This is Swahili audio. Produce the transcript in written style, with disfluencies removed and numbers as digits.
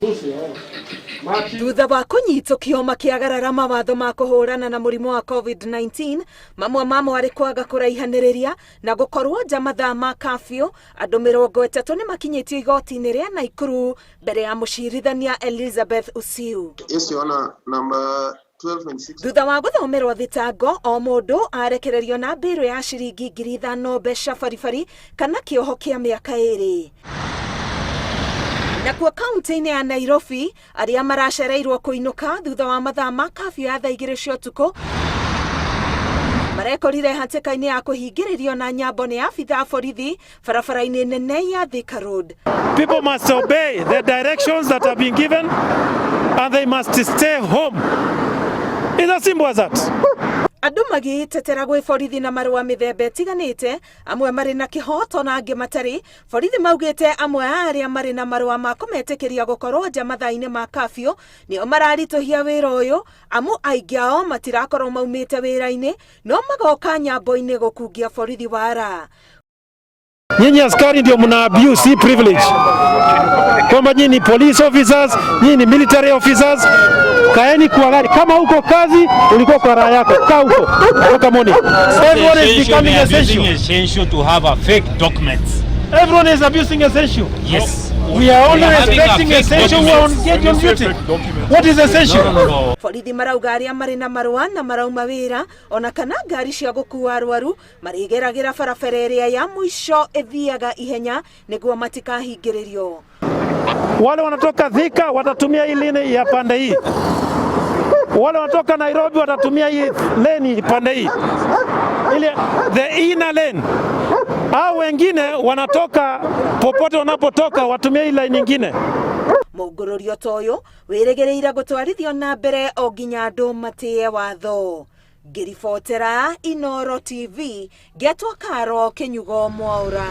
Thutha wa kũnyitũkio makĩagarara mawatho ma kũhũrana na mũrimũ wa COVID-19, mamwe mamo arĩ kwaga kũraihanĩrĩria na gũkorwo nja mathaa ma kafyu, andũ 30 nĩ makinyĩtio igoti-inĩ rĩa Naikuru mbere ya mũcirithania Elizabeth Usiu. Thutha wa gũthomerwo thitango, o mũndũ arekererio na mbirũ ya ciringi 5,000 mbeca baribari kana kĩoho kĩa mĩaka 2. Nakuo kaunti-inĩ ya Nairobi, arĩa maracereirwo kũinũka thutha wa mathaa ma kafyu ya thaa 2 cia ũtukũ marekorire hatĩka-inĩ ya kũhingĩrĩrio na nyambo nĩ abithaa borithi barabara-inĩ nene ya Thika Road. People must obey the directions that have been given and they must stay home. It's as simple as that. Andũ magĩtetera gwĩ borithi na marũa mĩthemba ĩtiganĩte, amwe marĩ na kĩhoto na angĩ matarĩ. Borithi maugĩte amwe a arĩa marĩ na marũa ma kũmetĩkĩria gũkorwo nja mathaa-inĩ ma kafyu nĩo mararitũhia wĩra ũyũ, amu aingĩ ao matirakorwo maumĩte wĩra-inĩ, no magoka nyambo-inĩ gũkungia borithi wara. Nyinyi askari ndio mna abuse privilege. Kwamba nyinyi ni police officers, nyinyi ni military officers. Kaeni kwa gari. Kama uko kazi, ulikuwa kwa raha yako. Kaa huko. Come on. Everyone is becoming essential to have a fake documents. Everyone is abusing essential. Yes. We are only respecting essential who are engaged on duty. What is essential? Borithi marauga arĩa marĩ na marũa na marauma wĩra, ona kana ngari cia gũkuua arwaru marĩgeragĩra barabara ĩrĩa ya mũico ĩthiaga ihenya nĩguo matikahingĩrĩrio. Wale wanatoka Thika watatumia hii lane ya pande hii. Wale wanatoka Nairobi watatumia hii lane pande hii. Ile the inner lane. Hao wengine wanatoka popote wanapotoka watumia hii line nyingine. Mũngũrũrio ta ũyũ wĩrĩgĩrĩire gũtwarithio na mbere o nginya andũ matĩe watho. Ngĩribotera Inooro TV, Getwa Karo Kĩnyugo Mwaũra.